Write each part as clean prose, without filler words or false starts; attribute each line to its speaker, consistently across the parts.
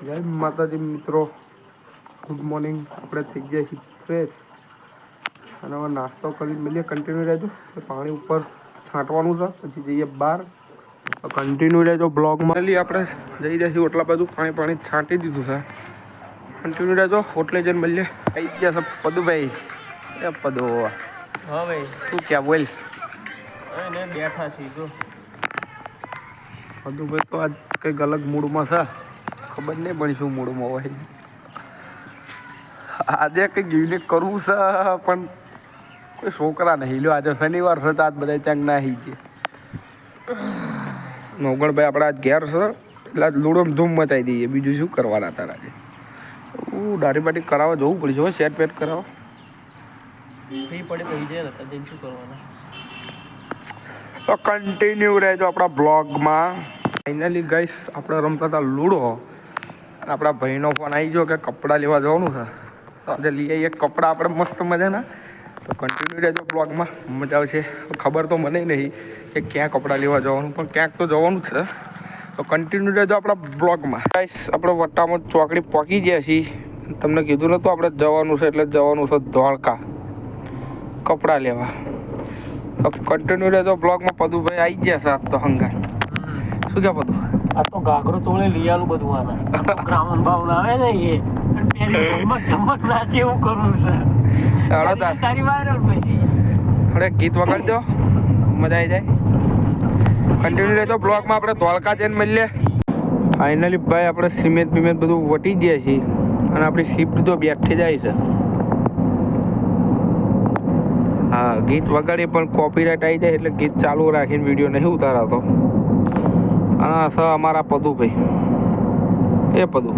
Speaker 1: જય માતાજી મિત્રો, ગુડ મોર્નિંગ. આપણે થઈ ગયા છીએ ફ્રેશ અને હવે નાસ્તો કરી મળીએ. કન્ટિન્યુ રહેજો. પાણી ઉપર છાંટવાનું છે, પછી જઈએ બહાર. કન્ટિન્યુ રહેજો બ્લોગમાં. આપણે જઈ રહ્યા છીએ ઓટલા બાજુ. પાણી છાંટી દીધું છે. કન્ટિન્યુ રહેજો. ઓટલે જઈને મળીએ. આવી ગયા છે પદુભાઈ. એ પદો,
Speaker 2: હા ભાઈ,
Speaker 1: શું ક્યાં બોલ?
Speaker 2: બેઠા છીએ તો
Speaker 1: પદુભાઈ તો આજ કંઈક અલગ મૂડમાં છે. ખબર નહીં પણ શું મૂડમાં હોય. આજે કંઈક યુનિક કરવું છે, પણ કોઈ છોકરા નહીં લ્યો. આજે શનિવાર છે તો આજ બધા ચાંગ ના હી ગયા. નવગણભાઈ આપણે આજ ઘેર છે એટલે આજ લૂડોમ ધૂમ મચાવી દઈએ. બીજું શું કરવાના તારા? આજે દાઢી બાટી કરાવવા જવું પડશે. હોય સેટ પેટ કરાવવા
Speaker 2: ફ્રી પડે પછી જાય ને જઈને શું કરવાના.
Speaker 1: તો કન્ટિન્યુ રહેજો આપણા બ્લોગમાં. ફાઇનલી ગાઈસ આપણે રમતા હતા લૂડો. આપણા ભાઈનો ફોન આવી ગયો કે કપડાં લેવા જવાનું છે. તો આજે લઈ આવીએ કપડાં આપણે મસ્ત મજાના. તો કન્ટિન્યુ રહેજો બ્લોગમાં, મજા આવશે. ખબર તો મને નહીં કે ક્યાં કપડાં લેવા જવાનું, પણ ક્યાંક તો જવાનું છે. તો કન્ટિન્યુ રહેજો આપણા બ્લોગમાં. ગાઈસ આપણે વટ્ટામાં ચોકડી પહોંચી ગયા છીએ. તમને કીધું નહોતું આપણે જવાનું છે, એટલે જવાનું છે ધોળકા કપડાં લેવા. તો કન્ટિન્યુ રહેજો બ્લોગમાં. પદુભાઈ આવી ગયા છે આજ તો હંગાર. શું કે પદુ?
Speaker 2: આ તો ઘાઘરો ચોળે લઈ આલું બધું. આના ગ્રાઉન્ડ બાઉન્ડ આવે ને એ ધમક નાચે એવું કરવું છે. તારી વાયરલ પછી
Speaker 1: અરે ગીત વગાડજો, મજા આવી જાય. કન્ટિન્યુ રહેજો બ્લોગમાં. આપણે ધોળકા જઈને મળીએ. ફાઇનલી ભાઈ આપણે સિમેન્ટ બિમેન્ટ બધું વટી ગયા છીએ અને આપણી શિફ્ટ તો બેઠી જાય છે. હા, ગીત વગાડીએ પણ કોપીરાઇટ આવી જાય એટલે ગીત ચાલુ રાખીને વિડીયો નહીં ઉતારાતો. હા સર, અમારા પદુભાઈ. એ પદુ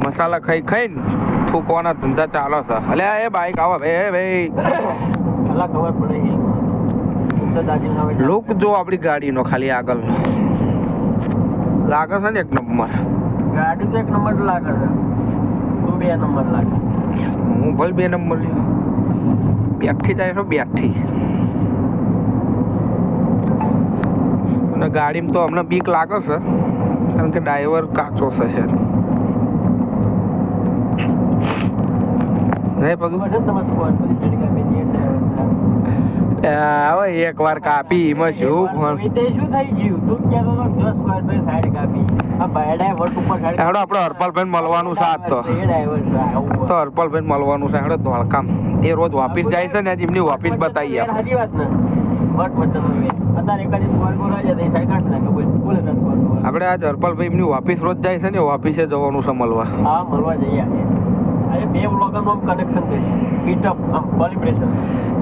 Speaker 1: મસાલા ખાઈને થૂકવાના ધંધા ચાલે છે. અલ્યા એ બાઈક આવો એ ભાઈ,
Speaker 2: ખબર પડે.
Speaker 1: લુક જો આપણી ગાડીનો ખાલી આગળ લાગે છે ને એક નંબર.
Speaker 2: ગાડી તો એક નંબર લાગે છે. તું 2 નંબર લાગે.
Speaker 1: હું ભલે 2 નંબર બેઠી જાય છો બેઠી. અને ગાડીમાં તો અમને બીક લાગે છે, કારણ કે ડ્રાઈવર કાચો છે સર. નહીં પગું હવે એક વાર કાપી એમાં શું
Speaker 2: શું થઈ ગયું? તું ક્યાં 10 સ્ક્વેર ફીટ સાઈડ કાપી. આ ભાઈડા વટ ઉપર સાઈડ.
Speaker 1: હેડો આપણે હરપાલભાઈ મળવાનું છે આજ તો. હરપાલભાઈ મળવાનું છે. હેડો ધોળકામ. એ રોજ ઓફિસ જાય છે ને, આજ એમની ઓફિસ બતાવીએ.
Speaker 2: સાચી વાત ને. વટ વચ્ચે અત્યારે એકાદી સ્ક્વેર ફીટ રહી જાય સાઈડ કાઢી નાખે. બોલે 10 સ્ક્વેર ફીટ. આપણે આજ હરપાલભાઈ એમની ઓફિસ રોજ જાય છે ને, ઓફિસે જવાનું છે મળવા. હા, મળવા જઈએ. આજે 2 બ્લોગરનું કનેક્શન છે. મીટઅપ કોલિબ્રેશન.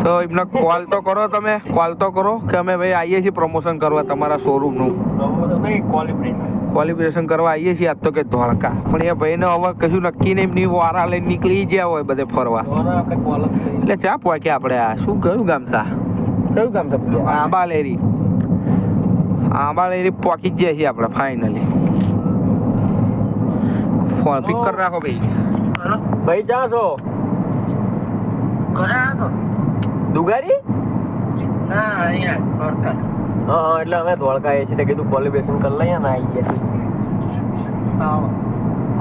Speaker 1: તો એમને કોલ તો કરો, તમે કોલ તો કરો કે અમે ભાઈ આવીએ છીએ પ્રમોશન કરવા તમારા શોરૂમનું. કોલિબ્રેશન કરવા આવીએ છીએ આજ તો કે ધોળકા. પણ એ ભાઈને હવે કશું નક્કી નહીં, એમની વારા લઈને નીકળી ગયા હોય બધે ફરવા. એટલે ચા પહોંચ્યા આપણે. આ શું કયું ગામ છે? કયું ગામ છે? આંબાલેરી. આંબાલેરી પહોંચી જ ગયા છીએ આપણે ફાઇનલી. ફોન પિક કરી રાખો ભાઈ.
Speaker 2: ભાઈ ક્યાં છો? દુગારી? હા, એટલે અમે ધોળકા આવીએ છીએ. કીધું કોલિબ્રેશન કરી લઈએ ને, આવી ગયા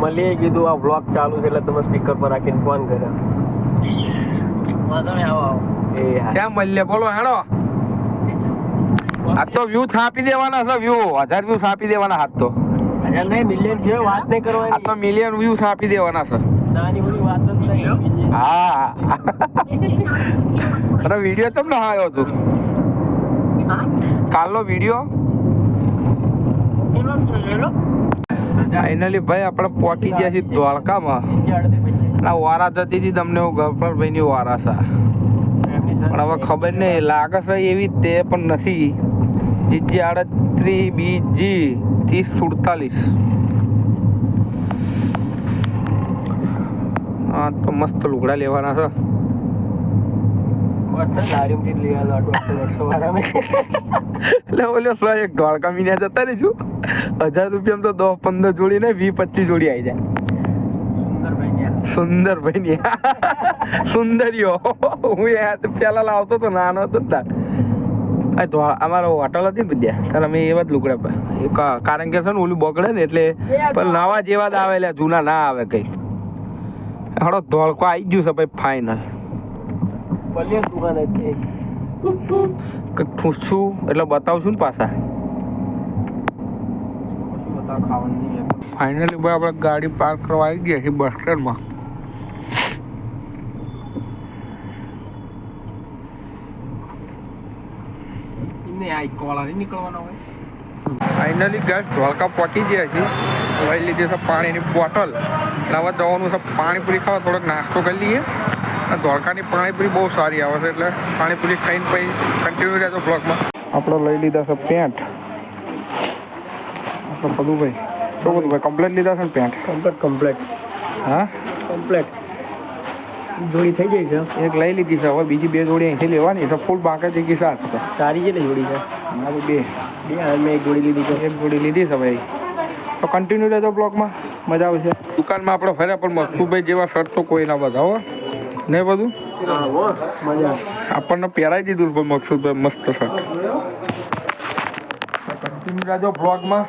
Speaker 2: મળીએ. કીધું આ વ્લોગ ચાલુ છે એટલે તમે સ્પીકર પર રાખીને ફોન કર્યો.
Speaker 1: ક્યાં મળીએ બોલો હેડો. આ તો વ્યૂ છાપી દેવાના છે. વ્યૂ 1000 વ્યૂ છાપી દેવાના. હાથ તો
Speaker 2: મિલિયન છે, વાત નહીં કરવાની.
Speaker 1: આ તો મિલિયન વ્યૂ છાપી દેવાના છે.
Speaker 2: નાની મોટી વાત જ નહીં.
Speaker 1: હા, અરે વિડીયો તમને આવ્યો હતો કાલનો વિડીયો. ફાઇનલી ભાઈ આપણે પહોંચી ગયા છીએ ધોળકામાં. વારા જતી હતી તમને ગફરભાઈની વારા છે, પણ હવે ખબર નહીં લાગે છે એવી તે પણ નથી. GG 38 BG 3047. હા, તો મસ્ત લુગડા લેવાના છે. એટલે બોલ્યો એક ધોળકા મીના જતા રહીશું. 1000 રૂપિયામાં તો 10-15 જોડી ને 20-25 જોડી આવી જાય. સુંદરભાઈ ની સુંદરીઓ. હું પેલા લાવતો તો નાનો હતો. આ તો અમારો હોટલ હતી ને વિદ્યા ત્યારે અમે એવા જ લુગડા કારણ કે છે ને ઓલું બગડે ને એટલે પણ નવા જેવા જ આવે એટલે જૂના ના આવે કઈ હડો ધોળકો આવી ગયું છે ભાઈ ફાઇનલ કંઈક ઠૂસું એટલે બતાવશું ને પાછા ફાઇનલી ભાઈ આપણે ગાડી પાર્ક કરવા આવી ગયા છીએ બસ સ્ટેન્ડમાં ફાઇનલી ગેસ ધોળકા પહોંચી ગયા છીએ લઈ લીધી છે પાણીની બોટલ એટલે હવે જવાનું છે પાણીપુરી ખાવા થોડોક નાસ્તો કરી લઈએ અને ધોળકાની પાણીપુરી બહુ સારી આવે છે એટલે પાણીપુરી ખાઈને પછી કન્ટિન્યુ રહેજો બ્લોગમાં આપણે લઈ લીધા છે પેન્ટ આપણે પદુભાઈ શું બધું ભાઈ કમ્પ્લેટ લીધા છે ને પેન્ટ કમ્પ્લેટ હા કમ્પ્લેટ જોડી થઈ ગઈ છે એક લઈ લીધી છે હવે બીજી બે જોડી અહીંથી લેવાની તો ફૂલ બાકી થઈ ગઈ સાત તારી કેટલી જોડી છે મારું બે મેં એક જોડી લીધી છે એક જોડી લીધી છે ભાઈ તો કન્ટિન્યુ રહેજો બ્લોગમાં મજા આવશે દુકાનમાં આપણે ફર્યા પણ મસ્તુભાઈ જેવા શર્ટ તો કોઈ ના બતાવો ને બધું મજા આપણને પહેરાવી દીધું પણ મકસુદભાઈ મસ્ત શર્ટ કન્ટિન્યુ રહેજો બ્લોગમાં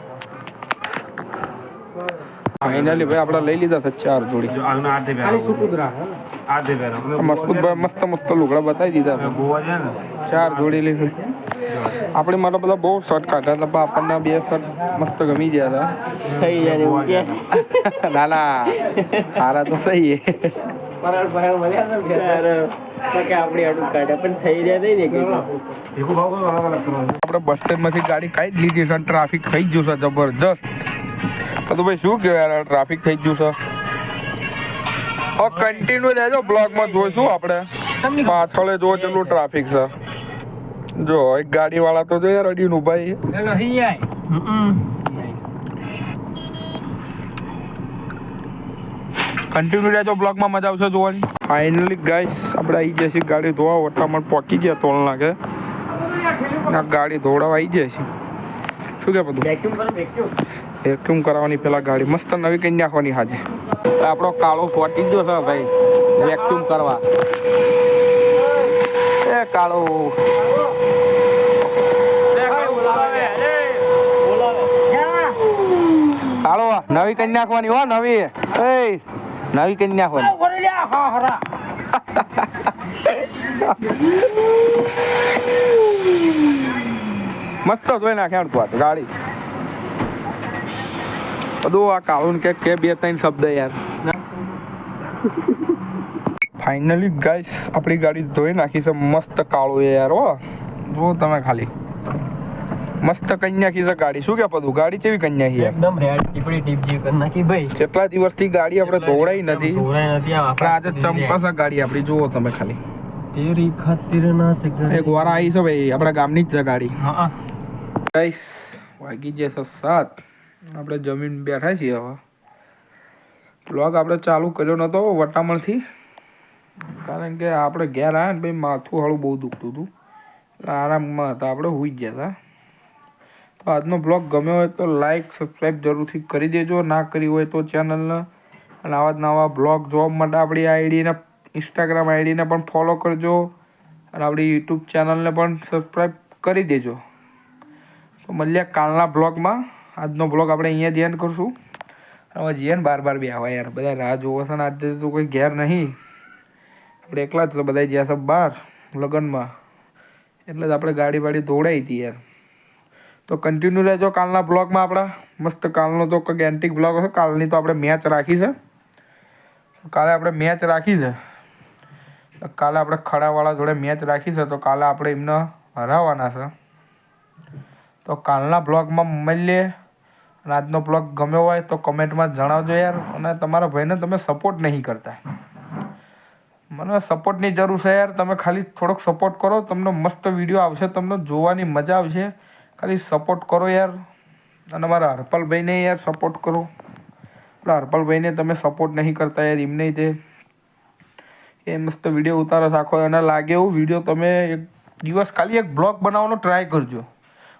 Speaker 1: ફાઇનલી ભાઈ આપણે લઈ લીધા છે 4 જોડી મસ્કુદભાઈ મસ્ત મસ્ત લુગડા બતાવી દીધા છે 4 જોડી લીધી આપણે માટે બધા બહુ શર્ટ કાઢ્યા હતા પણ આપણને 2 શર્ટ મસ્ત ગમી ગયા હતા ના ના સારા તો સહી આપણે બસ સ્ટેન્ડ માંથી ગાડી કાઢી લીધી છે ટ્રાફિક થઈ ગયું છે જબરજસ્ત તો ભાઈ શું કહેવાય ટ્રાફિક થઈ ગયું છે કન્ટિન્યુ રહેજો બ્લોગમાં જોઈશું આપણે પાછળ જો કેટલું ટ્રાફિક છે જો એક ગાડી વાળા તો જો યાર અડીને ઉભા છે કન્ટિન્યુ રહેજો બ્લોગમાં મજા આવશે જોવાની ફાઇનલી ગાઈસ આપણે આવી ગયા છીએ ગાડી ધોવા વટામણ પહોંચી ગયા તોલ નાખે ગાડી ધોવડાવવા આવી ગયા છીએ શું કે બધું વેક્યુમ કરાવવાની પેલા ગાડી મસ્ત નવી કઈ નાખવાની હાજે આપણો કાળો ફોટી ગયો છે ભાઈ વેક્યુમ કરવા એ કાળો કાળો નવી કઈ નાખવાની હો નવી એ નવી કઈ નાખવાની મસ્ત જોઈ નાખ્યા તું આ ગાડી બધું આ કાળું કે 2-3 શબ્દ યાર ફાઇનલી ગાઈસ આપણી ગાડી ધોઈ નાખી છે મસ્ત કાળું યાર હો જો તમે ખાલી મસ્ત કઈ નાખી છે ગાડી શું કે પદું ગાડી કેવી કઈ નાખી
Speaker 2: એકદમ રેડ ટીપડી ટીપ જેવી કરી નાખી ભાઈ
Speaker 1: કેટલા દિવસથી ગાડી આપણે ધોવડાઈ નથી આજે ચંપાસા ગાડી આપણી જુઓ તમે ખાલી
Speaker 2: તેરી ખાतिर ના સિગ્નલ
Speaker 1: એક વાર આવી છે ભાઈ આપણા ગામની જ છે ગાડી હા ગાઈસ વાગી જશે 7 આપણે જમીન બેઠા છીએ હવે બ્લોગ આપણે ચાલુ કર્યો નતો વટામણથી કારણ કે આપણે ઘેર આવ્યા ને ભાઈ માથું હાળું બહુ દુખતું હતું આરામમાં હતા આપણે સૂઈ ગયા હતા તો આજનો બ્લોગ ગમ્યો હોય તો લાઈક સબસ્ક્રાઈબ જરૂરથી કરી દેજો ના કરી હોય તો ચેનલને અને આવા જ નવા બ્લોગ જોવા માટે આપણી આઈડીને ઇન્સ્ટાગ્રામ આઈડીને પણ ફોલો કરજો અને આપણી યુટ્યુબ ચેનલને પણ સબસ્ક્રાઈબ કરી દેજો તો મળીએ કાલના બ્લોગમાં આજનો બ્લોગ આપણે અહીંયા જ એન્ડ કરશું હવે જઈએ ને બાર બે આવા યાર બધા રાહ જોવો છે ને આજે તો કોઈ ઘેર નહીં આપણે એકલા જ બધા ગયા છે બહાર લગ્નમાં એટલે જ આપણે ગાડી વાડી દોડાવી હતી યાર તો કન્ટિન્યુ રહેજો કાલના બ્લોગમાં આપણા મસ્ત કાલનો તો કંઈક એન્ટિક બ્લોગ હશે કાલની તો આપણે મેચ રાખી છે કાલે આપણે મેચ રાખી છે કાલે આપણે ખડાવાળા જોડે મેચ રાખી છે તો કાલે આપણે એમને હરાવવાના છે તો કાલના બ્લોગમાં મળીએ અને આજનો બ્લોગ ગમ્યો હોય તો કમેન્ટમાં જણાવજો યાર અને તમારા ભાઈને તમે સપોર્ટ નહીં કરતા મને સપોર્ટની જરૂર છે યાર તમે ખાલી થોડોક સપોર્ટ કરો તમને મસ્ત વિડીયો આવશે તમને જોવાની મજા આવશે ખાલી સપોર્ટ કરો યાર અને મારા હરપલભાઈને યાર સપોર્ટ કરો આપણા હરપલભાઈને તમે સપોર્ટ નહીં કરતા યાર એમને તે એ મસ્ત વિડીયો ઉતારો આખો અને લાગે એવું વિડીયો તમે એક દિવસ ખાલી એક બ્લોગ બનાવવાનો ટ્રાય કરજો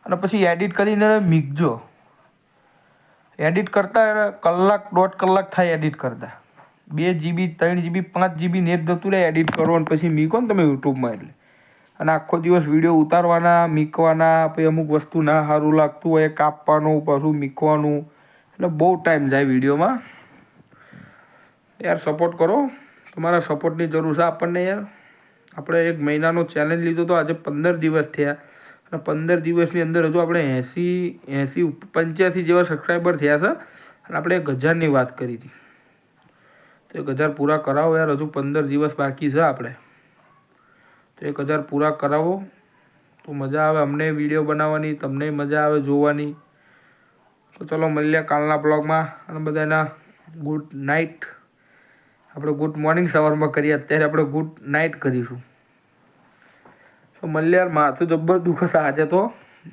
Speaker 1: અને પછી એડિટ કરીને મીકજો એડિટ કરતા કલાક 1.5 કલાક થાય એડિટ કરતા 2 GB 3 GB 5 GB નેટ જતું રહે એડિટ કરો અને પછી મીકો ને તમે યુટ્યુબમાં એટલે અને આખો દિવસ વિડીયો ઉતારવાના, મીકવાના, પછી અમુક વસ્તુ ના સારું લાગતું હોય કાપવાનું, પાછું મીકવાનું, એટલે બહુ ટાઈમ જાય વિડીયોમાં. યાર સપોર્ટ કરો, તમારા સપોર્ટની જરૂર છે આપણને યાર. આપણે 1 મહિનાનો ચેલેન્જ લીધો તો આજે 15 દિવસ થયા અને 15 દિવસની અંદર હજુ આપણે 85 જેવા સબસ્ક્રાઈબર થયા છે અને આપણે 1000ની વાત કરી હતી. તો 1000 પૂરા કરાવો યાર, હજુ 15 દિવસ બાકી છે આપણે. તો 1000 પૂરા કરાવો તો મજા આવે અમને વિડીયો બનાવવાની, તમને મજા આવે જોવાની. તો ચલો મળીએ કાલના બ્લોગમાં અને બધાના ગુડ નાઇટ. આપણે ગુડ મોર્નિંગ સવારમાં કરીએ, અત્યારે આપણે ગુડ નાઇટ કરીશું. તો મળીએ યાર, માથું જબ્બર દુખે છે આજે તો,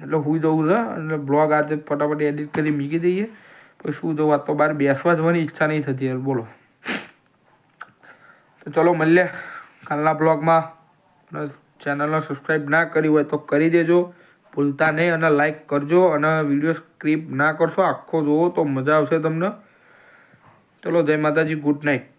Speaker 1: એટલે સુઈ જવું છે અને બ્લોગ આજે ફટાફટ એડિટ કરી મૂકી દઈએ. પછી શું જવું, આજ તો બહાર બેસવા જવાની ઈચ્છા નહીં થતી યાર, બોલો. તો ચલો મળીએ કાલના બ્લોગમાં. અને ચેનલને સબસ્ક્રાઈબ ના કરી હોય તો કરી દેજો ભૂલતા નહીં, અને લાઈક કરજો, અને વિડીયો સ્ક્રીપ ના કરશો, આખો જોવો તો મજા આવશે તમને. ચલો જય માતાજી, ગુડ નાઇટ.